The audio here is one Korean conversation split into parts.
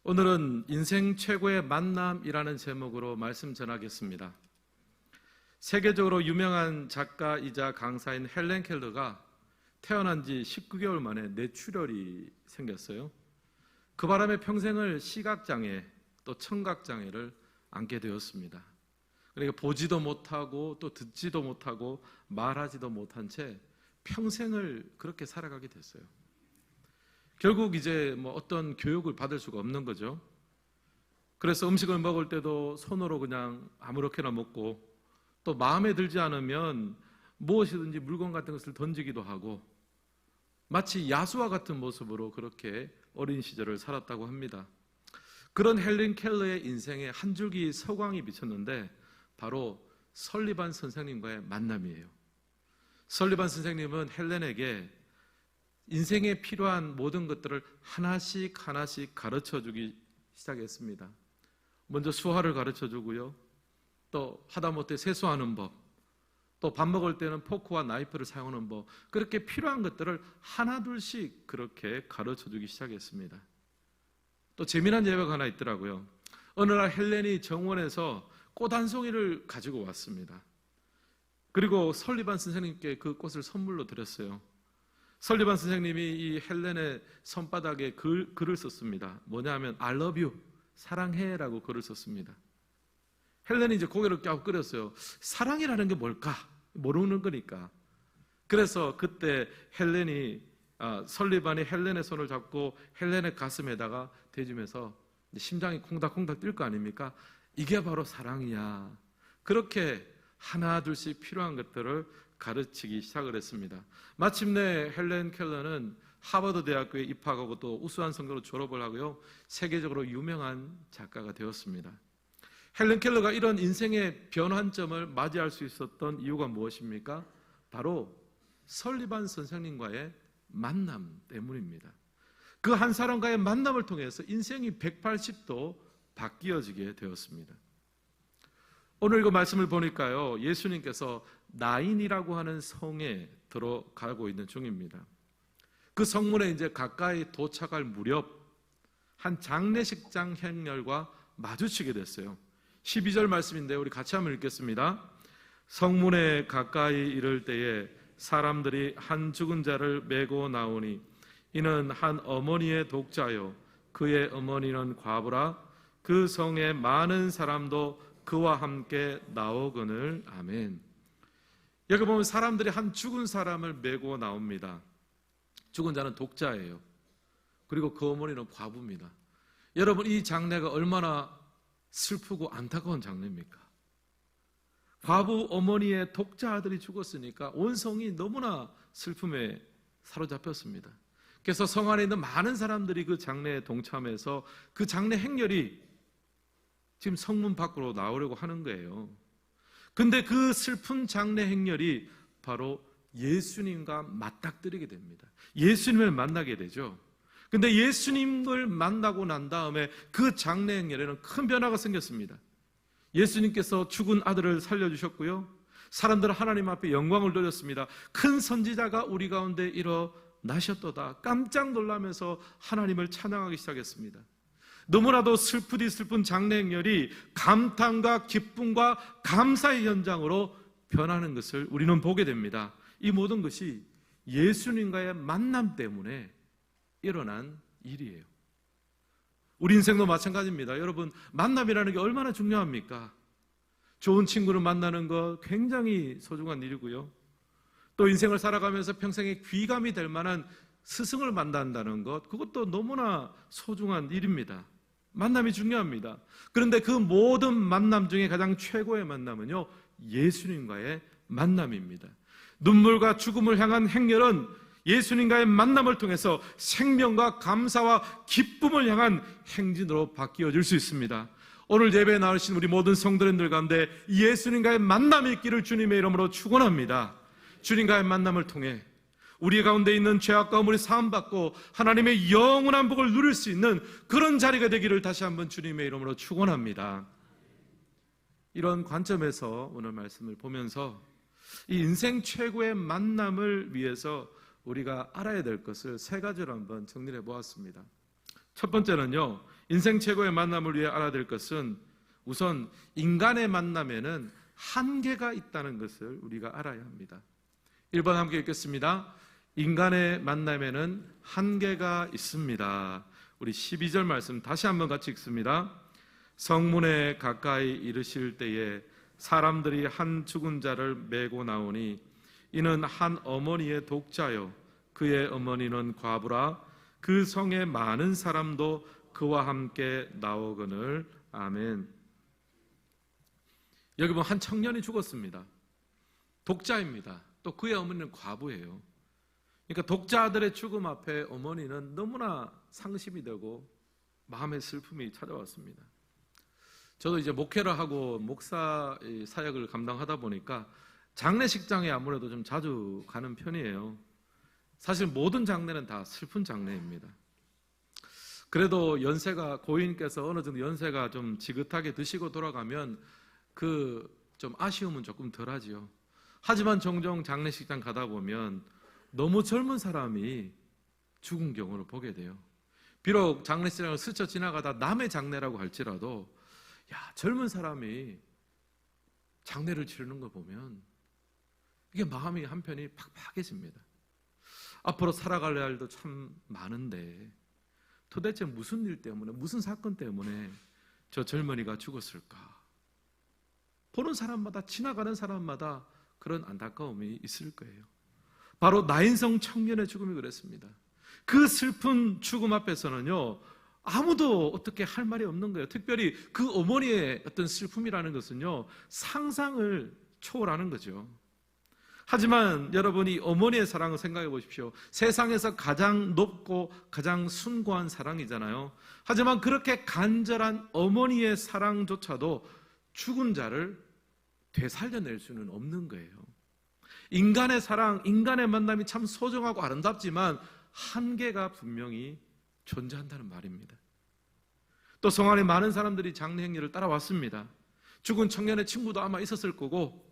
오늘은 인생 최고의 만남이라는 제목으로 말씀 전하겠습니다. 세계적으로 유명한 작가이자 강사인 헬렌 켈러가 태어난 지 19개월 만에 뇌출혈이 생겼어요. 그 바람에 평생을 시각장애 또 청각장애를 안게 되었습니다. 그러니까 보지도 못하고 또 듣지도 못하고 말하지도 못한 채 평생을 그렇게 살아가게 됐어요. 결국 이제 어떤 교육을 받을 수가 없는 거죠. 그래서 음식을 먹을 때도 손으로 그냥 아무렇게나 먹고, 또 마음에 들지 않으면 무엇이든지 물건 같은 것을 던지기도 하고, 마치 야수와 같은 모습으로 그렇게 어린 시절을 살았다고 합니다. 그런 헬렌 켈러의 인생에 한 줄기 서광이 비쳤는데 바로 설리반 선생님과의 만남이에요. 설리반 선생님은 헬렌에게 인생에 필요한 모든 것들을 하나씩 가르쳐주기 시작했습니다. 먼저 수화를 가르쳐주고요, 또 하다못해 세수하는 법, 또 밥 먹을 때는 포크와 나이프를 사용하는 법, 그렇게 필요한 것들을 하나둘씩 그렇게 가르쳐주기 시작했습니다. 또 재미난 예배가 하나 있더라고요. 어느 날 헬렌이 정원에서 꽃 한 송이를 가지고 왔습니다. 그리고 설리반 선생님께 그 꽃을 선물로 드렸어요. 설리반 선생님이 이 헬렌의 손바닥에 글을 썼습니다. 뭐냐면 I love you, 사랑해 라고 글을 썼습니다. 헬렌이 이제 고개를 갸웃거렸어요. 사랑이라는 게 뭘까? 모르는 거니까. 그래서 그때 설리반이 헬렌의 손을 잡고 헬렌의 가슴에다가 대주면서 심장이 콩닥콩닥 뛸 거 아닙니까? 이게 바로 사랑이야. 그렇게 하나둘씩 필요한 것들을 가르치기 시작을 했습니다. 마침내 헬렌 켈러는 하버드 대학교에 입학하고 또 우수한 성적으로 졸업을 하고요, 세계적으로 유명한 작가가 되었습니다. 헬렌 켈러가 이런 인생의 변환점을 맞이할 수 있었던 이유가 무엇입니까? 바로 설리반 선생님과의 만남 때문입니다. 그 한 사람과의 만남을 통해서 인생이 180도 바뀌어지게 되었습니다. 오늘 그 말씀을 보니까요, 예수님께서 나인이라고 하는 성에 들어가고 있는 중입니다. 그 성문에 이제 가까이 도착할 무렵 한 장례식장 행렬과 마주치게 됐어요. 12절 말씀인데 우리 같이 한번 읽겠습니다. 성문에 가까이 이를 때에 사람들이 한 죽은 자를 메고 나오니 이는 한 어머니의 독자요 그의 어머니는 과부라. 그 성에 많은 사람도 그와 함께 나오거늘. 아멘. 여기 보면 사람들이 한 죽은 사람을 메고 나옵니다. 죽은 자는 독자예요. 그리고 그 어머니는 과부입니다. 여러분, 이 장례가 얼마나 슬프고 안타까운 장례입니까? 과부 어머니의 독자 아들이 죽었으니까 온 성이 너무나 슬픔에 사로잡혔습니다. 그래서 성 안에 있는 많은 사람들이 그 장례에 동참해서 그 장례 행렬이 지금 성문 밖으로 나오려고 하는 거예요. 근데 그 슬픈 장례 행렬이 바로 예수님과 맞닥뜨리게 됩니다. 예수님을 만나게 되죠. 근데 예수님을 만나고 난 다음에 그 장례 행렬에는 큰 변화가 생겼습니다. 예수님께서 죽은 아들을 살려주셨고요, 사람들은 하나님 앞에 영광을 돌렸습니다. 큰 선지자가 우리 가운데 일어나셨도다. 깜짝 놀라면서 하나님을 찬양하기 시작했습니다. 너무나도 슬프디 슬픈 장례 행렬이 감탄과 기쁨과 감사의 현장으로 변하는 것을 우리는 보게 됩니다. 이 모든 것이 예수님과의 만남 때문에 일어난 일이에요. 우리 인생도 마찬가지입니다. 여러분, 만남이라는 게 얼마나 중요합니까? 좋은 친구를 만나는 것 굉장히 소중한 일이고요, 또 인생을 살아가면서 평생에 귀감이 될 만한 스승을 만난다는 것, 그것도 너무나 소중한 일입니다. 만남이 중요합니다. 그런데 그 모든 만남 중에 가장 최고의 만남은요, 예수님과의 만남입니다. 눈물과 죽음을 향한 행렬은 예수님과의 만남을 통해서 생명과 감사와 기쁨을 향한 행진으로 바뀌어질 수 있습니다. 오늘 예배에 나오신 우리 모든 성도님들 가운데 예수님과의 만남이 있기를 주님의 이름으로 축원합니다. 주님과의 만남을 통해 우리 가운데 있는 죄악과 허물이 사함받고 하나님의 영원한 복을 누릴 수 있는 그런 자리가 되기를 다시 한번 주님의 이름으로 축원합니다. 이런 관점에서 오늘 말씀을 보면서 이 인생 최고의 만남을 위해서 우리가 알아야 될 것을 세 가지로 한번 정리해 보았습니다. 첫 번째는요, 인생 최고의 만남을 위해 알아야 될 것은 우선 인간의 만남에는 한계가 있다는 것을 우리가 알아야 합니다. 1번 함께 읽겠습니다. 인간의 만남에는 한계가 있습니다. 우리 12절 말씀 다시 한번 같이 읽습니다. 성문에 가까이 이르실 때에 사람들이 한 죽은 자를 메고 나오니 이는 한 어머니의 독자요 그의 어머니는 과부라. 그 성에 많은 사람도 그와 함께 나오거늘. 아멘. 여기 보면 한 청년이 죽었습니다. 독자입니다. 또 그의 어머니는 과부예요. 그러니까 독자들의 죽음 앞에 어머니는 너무나 상심이 되고 마음의 슬픔이 찾아왔습니다. 저도 이제 목회를 하고 목사 사역을 감당하다 보니까 장례식장에 아무래도 좀 자주 가는 편이에요. 사실 모든 장례는 다 슬픈 장례입니다. 그래도 연세가 고인께서 어느 정도 연세가 좀 지긋하게 드시고 돌아가면 좀 아쉬움은 조금 덜하지요. 하지만 종종 장례식장 가다 보면 너무 젊은 사람이 죽은 경우를 보게 돼요. 비록 장례식장을 스쳐 지나가다 남의 장례라고 할지라도 젊은 사람이 장례를 치르는 거 보면 이게 마음이 한편이 팍팍해집니다. 앞으로 살아갈 날도 참 많은데 도대체 무슨 일 때문에, 무슨 사건 때문에 저 젊은이가 죽었을까? 보는 사람마다, 지나가는 사람마다 그런 안타까움이 있을 거예요. 바로 나인성 청년의 죽음이 그랬습니다. 그 슬픈 죽음 앞에서는요, 아무도 어떻게 할 말이 없는 거예요. 특별히 그 어머니의 어떤 슬픔이라는 것은요, 상상을 초월하는 거죠. 하지만 여러분이 어머니의 사랑을 생각해 보십시오. 세상에서 가장 높고 가장 숭고한 사랑이잖아요. 하지만 그렇게 간절한 어머니의 사랑조차도 죽은 자를 되살려낼 수는 없는 거예요. 인간의 사랑, 인간의 만남이 참 소중하고 아름답지만 한계가 분명히 존재한다는 말입니다. 또 성 안에 많은 사람들이 장례 행렬을 따라왔습니다. 죽은 청년의 친구도 아마 있었을 거고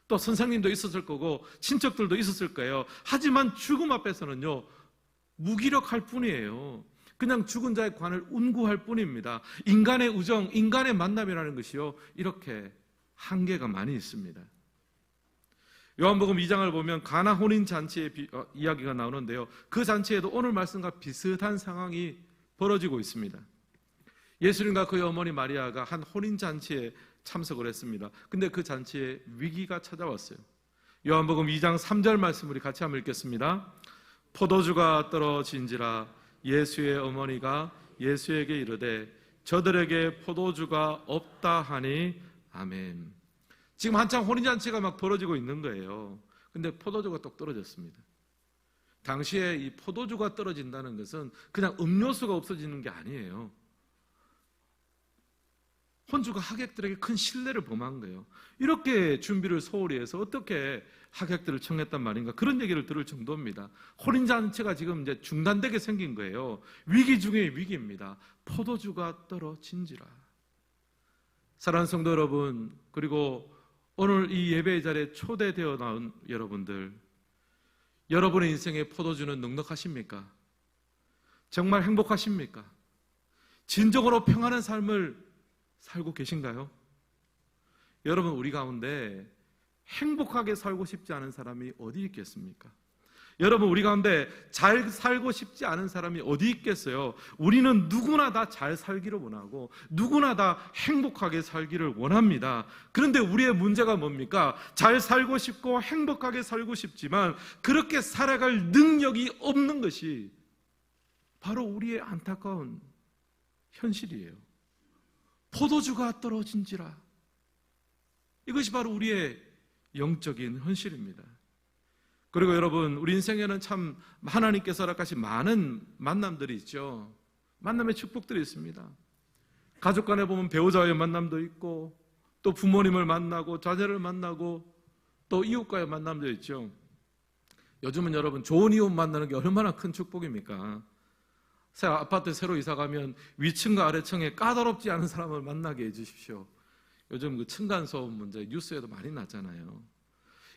또 선생님도 있었을 거고 친척들도 있었을 거예요. 하지만 죽음 앞에서는요, 무기력할 뿐이에요. 그냥 죽은 자의 관을 운구할 뿐입니다. 인간의 우정, 인간의 만남이라는 것이요, 이렇게 한계가 많이 있습니다. 요한복음 2장을 보면 가나 혼인잔치의 이야기가 나오는데요, 그 잔치에도 오늘 말씀과 비슷한 상황이 벌어지고 있습니다. 예수님과 그의 어머니 마리아가 한 혼인잔치에 참석을 했습니다. 근데 그 잔치에 위기가 찾아왔어요. 요한복음 2장 3절 말씀 우리 같이 한번 읽겠습니다. 포도주가 떨어진지라 예수의 어머니가 예수에게 이르되 저들에게 포도주가 없다 하니. 아멘. 지금 한창 혼인잔치가 막 벌어지고 있는 거예요. 근데 포도주가 똑 떨어졌습니다. 당시에 이 포도주가 떨어진다는 것은 그냥 음료수가 없어지는 게 아니에요. 혼주가 하객들에게 큰 신뢰를 범한 거예요. 이렇게 준비를 소홀히 해서 어떻게 하객들을 청했단 말인가, 그런 얘기를 들을 정도입니다. 혼인잔치가 지금 이제 중단되게 생긴 거예요. 위기 중에 위기입니다. 포도주가 떨어진지라. 사랑하는 성도 여러분, 그리고 오늘 이 예배의 자리에 초대되어 나온 여러분들, 여러분의 인생의 포도주는 넉넉하십니까? 정말 행복하십니까? 진정으로 평안한 삶을 살고 계신가요? 여러분, 우리 가운데 행복하게 살고 싶지 않은 사람이 어디 있겠습니까? 여러분, 우리 가운데 잘 살고 싶지 않은 사람이 어디 있겠어요? 우리는 누구나 다 잘 살기를 원하고 누구나 다 행복하게 살기를 원합니다. 그런데 우리의 문제가 뭡니까? 잘 살고 싶고 행복하게 살고 싶지만 그렇게 살아갈 능력이 없는 것이 바로 우리의 안타까운 현실이에요. 포도주가 떨어진지라. 이것이 바로 우리의 영적인 현실입니다. 그리고 여러분, 우리 인생에는 참 하나님께서 허락하신 많은 만남들이 있죠. 만남의 축복들이 있습니다. 가족 간에 보면 배우자와의 만남도 있고, 또 부모님을 만나고 자녀를 만나고, 또 이웃과의 만남도 있죠. 요즘은 여러분, 좋은 이웃 만나는 게 얼마나 큰 축복입니까? 아파트 새로 이사 가면 위층과 아래층에 까다롭지 않은 사람을 만나게 해주십시오. 요즘 그 층간소음 문제 뉴스에도 많이 나잖아요.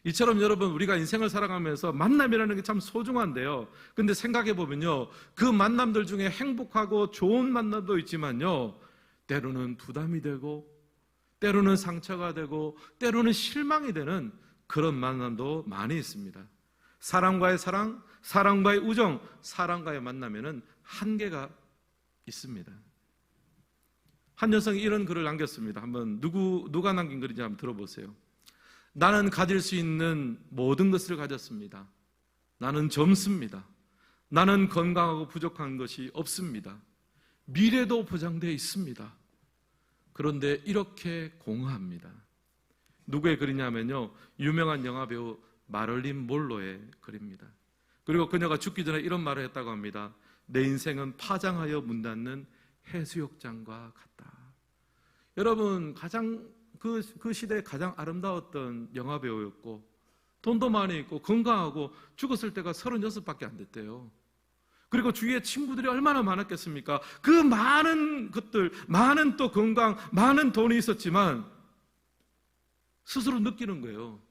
이처럼 여러분, 우리가 인생을 살아가면서 만남이라는 게 참 소중한데요. 근데 생각해 보면요, 그 만남들 중에 행복하고 좋은 만남도 있지만요, 때로는 부담이 되고, 때로는 상처가 되고, 때로는 실망이 되는 그런 만남도 많이 있습니다. 사람과의 사랑, 사람과의 우정, 사람과의 만남에는 한계가 있습니다. 한 여성이 이런 글을 남겼습니다. 한번 누가 남긴 글인지 한번 들어보세요. 나는 가질 수 있는 모든 것을 가졌습니다. 나는 젊습니다. 나는 건강하고 부족한 것이 없습니다. 미래도 보장되어 있습니다. 그런데 이렇게 공허합니다. 누구의 글이냐면요, 유명한 영화배우 마를린 몰로의 글입니다. 그리고 그녀가 죽기 전에 이런 말을 했다고 합니다. 내 인생은 파장하여 문 닫는 해수욕장과 같다. 여러분, 그 시대에 가장 아름다웠던 영화배우였고, 돈도 많이 있고 건강하고 죽었을 때가 36밖에 안 됐대요. 그리고 주위에 친구들이 얼마나 많았겠습니까? 그 많은 것들, 많은 또 건강, 많은 돈이 있었지만 스스로 느끼는 거예요.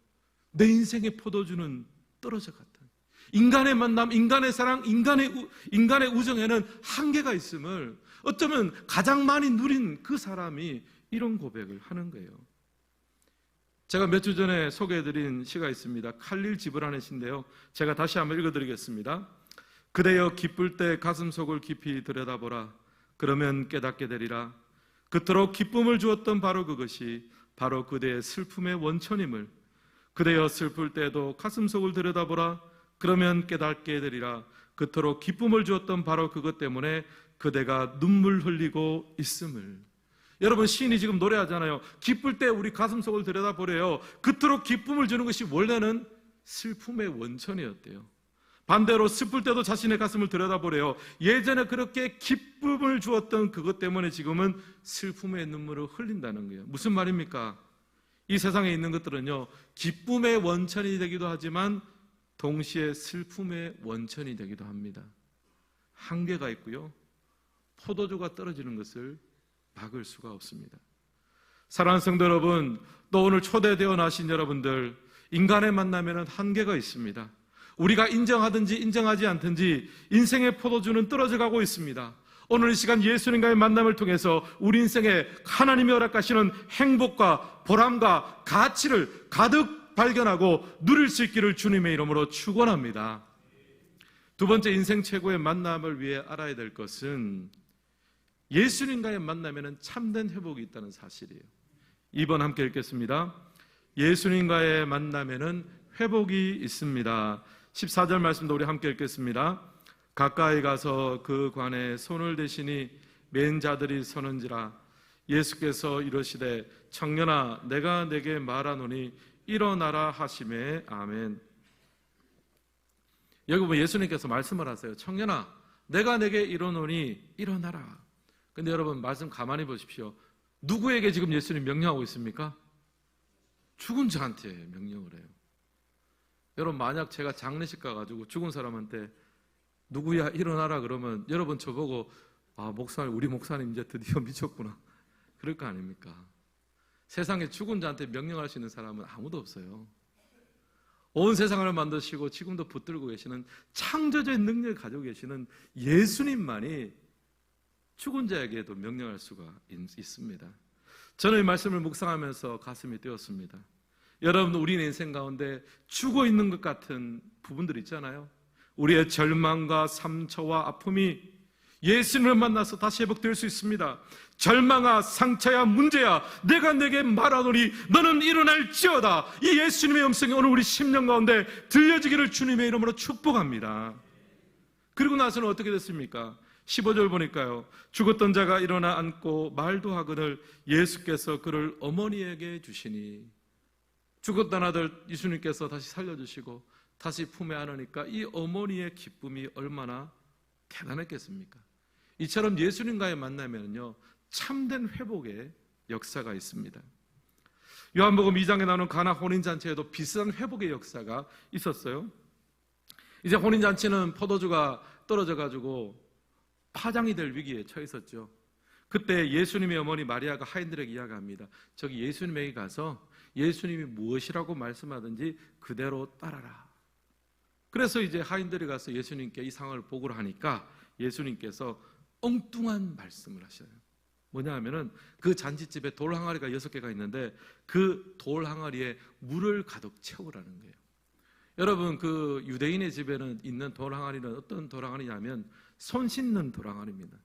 내 인생의 포도주는 떨어져 갔다. 인간의 만남, 인간의 사랑, 인간의 우정에는 한계가 있음을 어쩌면 가장 많이 누린 그 사람이 이런 고백을 하는 거예요. 제가 몇 주 전에 소개해드린 시가 있습니다. 칼릴 지브란의 시인데요, 제가 다시 한번 읽어드리겠습니다. 그대여 기쁠 때 가슴속을 깊이 들여다보라. 그러면 깨닫게 되리라. 그토록 기쁨을 주었던 바로 그것이 바로 그대의 슬픔의 원천임을. 그대여 슬플 때도 가슴속을 들여다보라. 그러면 깨닫게 되리라. 그토록 기쁨을 주었던 바로 그것 때문에 그대가 눈물 흘리고 있음을. 여러분, 시인이 지금 노래하잖아요. 기쁠 때 우리 가슴속을 들여다보래요. 그토록 기쁨을 주는 것이 원래는 슬픔의 원천이었대요. 반대로 슬플 때도 자신의 가슴을 들여다보래요. 예전에 그렇게 기쁨을 주었던 그것 때문에 지금은 슬픔의 눈물을 흘린다는 거예요. 무슨 말입니까? 이 세상에 있는 것들은요, 기쁨의 원천이 되기도 하지만 동시에 슬픔의 원천이 되기도 합니다. 한계가 있고요, 포도주가 떨어지는 것을 막을 수가 없습니다. 사랑하는 성도 여러분, 또 오늘 초대되어 나신 여러분들, 인간의 만남에는 한계가 있습니다. 우리가 인정하든지 인정하지 않든지 인생의 포도주는 떨어져 가고 있습니다. 오늘 이 시간 예수님과의 만남을 통해서 우리 인생에 하나님이 허락하시는 행복과 보람과 가치를 가득 발견하고 누릴 수 있기를 주님의 이름으로 축원합니다. 두 번째, 인생 최고의 만남을 위해 알아야 될 것은 예수님과의 만남에는 참된 회복이 있다는 사실이에요. 2번 함께 읽겠습니다. 예수님과의 만남에는 회복이 있습니다. 14절 말씀도 우리 함께 읽겠습니다. 가까이 가서 그 관에 손을 대시니 맨 자들이 서는지라. 예수께서 이르시되 청년아 내가 내게 말하노니 일어나라 하시매. 아멘. 여기 보면 예수님께서 말씀을 하세요. 청년아 내가 내게 이르노니 일어나라. 근데 여러분, 말씀 가만히 보십시오. 누구에게 지금 예수님 명령하고 있습니까? 죽은 자한테 명령을 해요. 여러분, 만약 제가 장례식 가가지고 죽은 사람한테 누구야 일어나라 그러면 여러분 저보고 목사님, 우리 목사님 이제 드디어 미쳤구나 그럴 거 아닙니까? 세상에 죽은 자한테 명령할 수 있는 사람은 아무도 없어요. 온 세상을 만드시고 지금도 붙들고 계시는 창조적인 능력을 가지고 계시는 예수님만이 죽은 자에게도 명령할 수가 있습니다. 저는 이 말씀을 묵상하면서 가슴이 뛰었습니다. 여러분, 우리의 인생 가운데 죽어 있는 것 같은 부분들 있잖아요. 우리의 절망과 상처와 아픔이 예수님을 만나서 다시 회복될 수 있습니다. 절망아 상처야 문제야 내가 내게 말하노니 너는 일어날지어다. 이 예수님의 음성이 오늘 우리 심령 가운데 들려지기를 주님의 이름으로 축복합니다. 그리고 나서는 어떻게 됐습니까? 15절 보니까요, 죽었던 자가 일어나 앉고 말도 하거늘 예수께서 그를 어머니에게 주시니. 죽었던 아들 예수님께서 다시 살려주시고 다시 품에 안으니까 이 어머니의 기쁨이 얼마나 대단했겠습니까? 이처럼 예수님과의 만나면요, 참된 회복의 역사가 있습니다. 요한복음 2장에 나오는 가나 혼인잔치에도 비슷한 회복의 역사가 있었어요. 이제 혼인잔치는 포도주가 떨어져가지고 파장이 될 위기에 처했었죠. 그때 예수님의 어머니 마리아가 하인들에게 이야기합니다. 저기 예수님에게 가서 예수님이 무엇이라고 말씀하든지 그대로 따라라. 그래서 이제 하인들이 가서 예수님께 이 상황을 보고를 하니까 예수님께서 엉뚱한 말씀을 하셔요. 뭐냐 하면은 그 잔치집에 돌 항아리가 6개가 있는데 그 돌 항아리에 물을 가득 채우라는 거예요. 여러분, 그 유대인의 집에는 있는 돌 항아리는 어떤 돌 항아리냐면 손 씻는 돌 항아리입니다.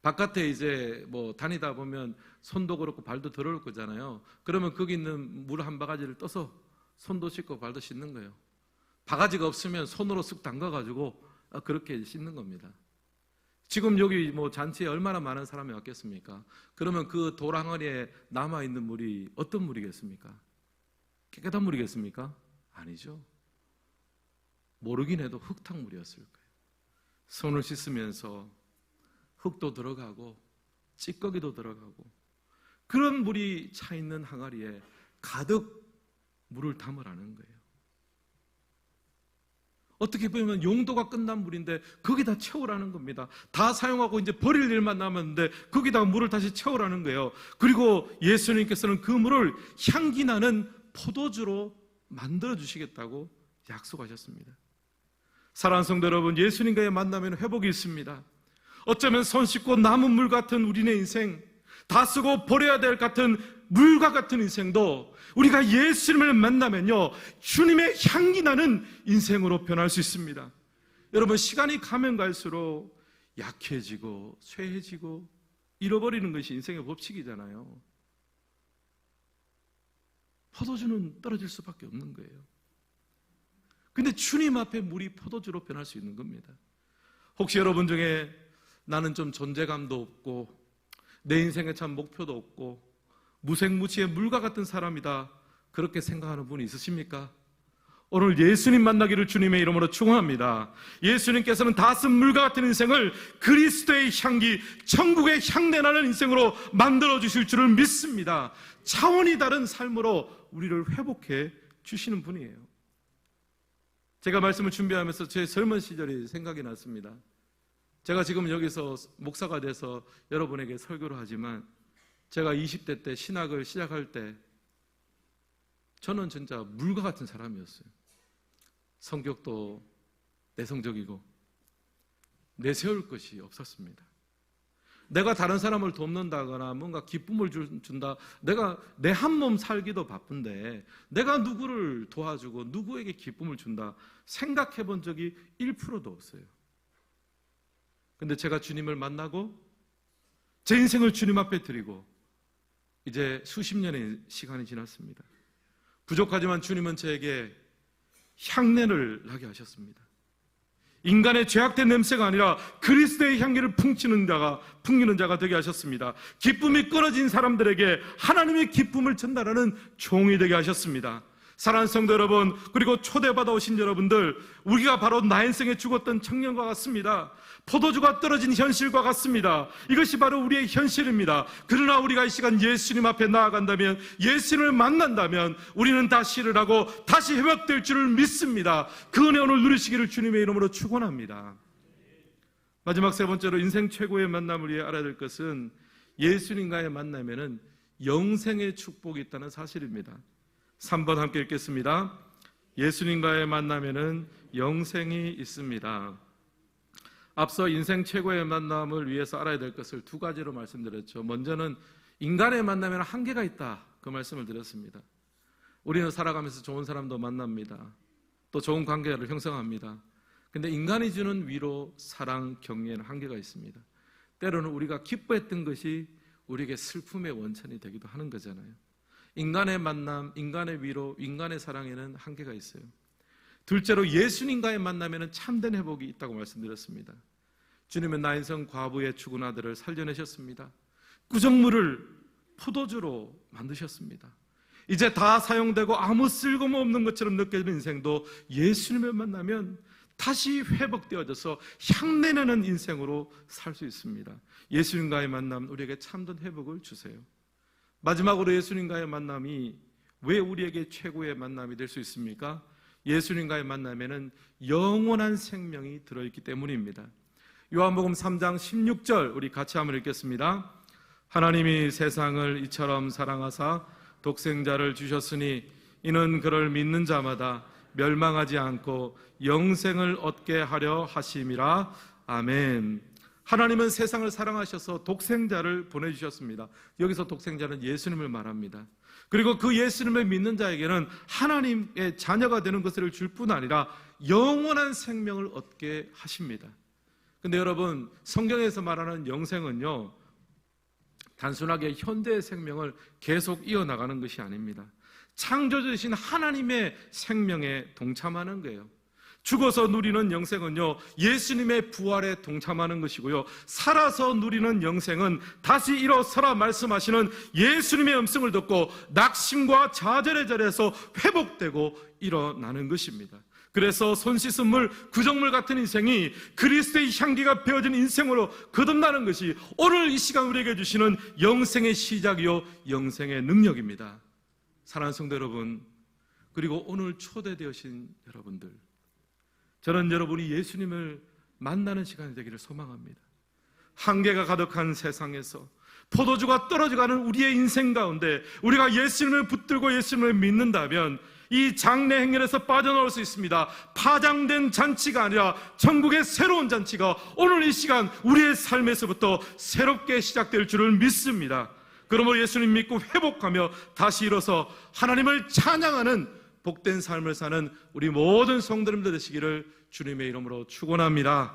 바깥에 이제 뭐 다니다 보면 손도 그렇고 발도 더러울 거잖아요. 그러면 거기 있는 물 한 바가지를 떠서 손도 씻고 발도 씻는 거예요. 바가지가 없으면 손으로 쓱 담가가지고 그렇게 씻는 겁니다. 지금 여기 뭐 잔치에 얼마나 많은 사람이 왔겠습니까? 그러면 그 돌항아리에 남아있는 물이 어떤 물이겠습니까? 깨끗한 물이겠습니까? 아니죠. 모르긴 해도 흙탕물이었을 거예요. 손을 씻으면서 흙도 들어가고 찌꺼기도 들어가고 그런 물이 차 있는 항아리에 가득 물을 담으라는 거예요. 어떻게 보면 용도가 끝난 물인데 거기다 채우라는 겁니다. 다 사용하고 이제 버릴 일만 남았는데 거기다가 물을 다시 채우라는 거예요. 그리고 예수님께서는 그 물을 향기 나는 포도주로 만들어 주시겠다고 약속하셨습니다. 사랑하는 성도 여러분, 예수님과의 만남에는 회복이 있습니다. 어쩌면 손 씻고 남은 물 같은 우리네 인생, 다 쓰고 버려야 될 같은 물과 같은 인생도 우리가 예수님을 만나면요, 주님의 향기 나는 인생으로 변할 수 있습니다. 여러분, 시간이 가면 갈수록 약해지고 쇠해지고 잃어버리는 것이 인생의 법칙이잖아요. 포도주는 떨어질 수밖에 없는 거예요. 근데 주님 앞에 물이 포도주로 변할 수 있는 겁니다. 혹시 여러분 중에 나는 좀 존재감도 없고 내 인생에 참 목표도 없고 무색무취의 물과 같은 사람이다, 그렇게 생각하는 분이 있으십니까? 오늘 예수님 만나기를 주님의 이름으로 축원합니다. 예수님께서는 다 쓴 물과 같은 인생을 그리스도의 향기, 천국의 향내나는 인생으로 만들어 주실 줄을 믿습니다. 차원이 다른 삶으로 우리를 회복해 주시는 분이에요. 제가 말씀을 준비하면서 제 젊은 시절이 생각이 났습니다. 제가 지금 여기서 목사가 돼서 여러분에게 설교를 하지만 제가 20대 때 신학을 시작할 때 저는 진짜 물과 같은 사람이었어요. 성격도 내성적이고 내세울 것이 없었습니다. 내가 다른 사람을 돕는다거나 뭔가 기쁨을 준다, 내가 내 한 몸 살기도 바쁜데 내가 누구를 도와주고 누구에게 기쁨을 준다 생각해 본 적이 1%도 없어요. 근데 제가 주님을 만나고 제 인생을 주님 앞에 드리고 이제 수십 년의 시간이 지났습니다. 부족하지만 주님은 저에게 향내를 나게 하셨습니다. 인간의 죄악된 냄새가 아니라 그리스도의 향기를 풍기는 자가 되게 하셨습니다. 기쁨이 끊어진 사람들에게 하나님의 기쁨을 전달하는 종이 되게 하셨습니다. 사랑하는 성도 여러분, 그리고 초대받아 오신 여러분들, 우리가 바로 나 인생에 죽었던 청년과 같습니다. 포도주가 떨어진 현실과 같습니다. 이것이 바로 우리의 현실입니다. 그러나 우리가 이 시간 예수님 앞에 나아간다면, 예수님을 만난다면 우리는 다시 일어나고 다시 회복될 줄을 믿습니다. 그 은혜 오늘 누리시기를 주님의 이름으로 축원합니다. 마지막 세 번째로 인생 최고의 만남을 위해 알아야 될 것은 예수님과의 만남에는 영생의 축복이 있다는 사실입니다. 3번 함께 읽겠습니다. 예수님과의 만남에는 영생이 있습니다. 앞서 인생 최고의 만남을 위해서 알아야 될 것을 두 가지로 말씀드렸죠. 먼저는 인간의 만남에는 한계가 있다, 그 말씀을 드렸습니다. 우리는 살아가면서 좋은 사람도 만납니다. 또 좋은 관계를 형성합니다. 근데 인간이 주는 위로, 사랑, 격려에는 한계가 있습니다. 때로는 우리가 기뻐했던 것이 우리에게 슬픔의 원천이 되기도 하는 거잖아요. 인간의 만남, 인간의 위로, 인간의 사랑에는 한계가 있어요. 둘째로 예수님과의 만남에는 참된 회복이 있다고 말씀드렸습니다. 주님은 나인성 과부의 죽은 아들을 살려내셨습니다. 구정물을 포도주로 만드셨습니다. 이제 다 사용되고 아무 쓸모없는 것처럼 느껴지는 인생도 예수님을 만나면 다시 회복되어져서 향내나는 인생으로 살 수 있습니다. 예수님과의 만남, 우리에게 참된 회복을 주세요. 마지막으로 예수님과의 만남이 왜 우리에게 최고의 만남이 될 수 있습니까? 예수님과의 만남에는 영원한 생명이 들어있기 때문입니다. 요한복음 3장 16절 우리 같이 한번 읽겠습니다. 하나님이 세상을 이처럼 사랑하사 독생자를 주셨으니 이는 그를 믿는 자마다 멸망하지 않고 영생을 얻게 하려 하심이라. 아멘. 하나님은 세상을 사랑하셔서 독생자를 보내주셨습니다. 여기서 독생자는 예수님을 말합니다. 그리고 그 예수님을 믿는 자에게는 하나님의 자녀가 되는 것을 줄 뿐 아니라 영원한 생명을 얻게 하십니다. 근데 여러분, 성경에서 말하는 영생은요, 단순하게 현대의 생명을 계속 이어나가는 것이 아닙니다. 창조주이신 하나님의 생명에 동참하는 거예요. 죽어서 누리는 영생은요, 예수님의 부활에 동참하는 것이고요, 살아서 누리는 영생은 다시 일어서라 말씀하시는 예수님의 음성을 듣고 낙심과 좌절의 자리에서 회복되고 일어나는 것입니다. 그래서 손 씻은 물, 구정물 같은 인생이 그리스도의 향기가 배어진 인생으로 거듭나는 것이 오늘 이 시간 우리에게 주시는 영생의 시작이요 영생의 능력입니다. 사랑하는 성도 여러분, 그리고 오늘 초대되어진 여러분들, 저는 여러분이 예수님을 만나는 시간이 되기를 소망합니다. 한계가 가득한 세상에서 포도주가 떨어져가는 우리의 인생 가운데 우리가 예수님을 붙들고 예수님을 믿는다면 이 장래 행렬에서 빠져나올 수 있습니다. 파장된 잔치가 아니라 천국의 새로운 잔치가 오늘 이 시간 우리의 삶에서부터 새롭게 시작될 줄을 믿습니다. 그러므로 예수님 믿고 회복하며 다시 일어서 하나님을 찬양하는 복된 삶을 사는 우리 모든 성도님들 되시기를 주님의 이름으로 축원합니다.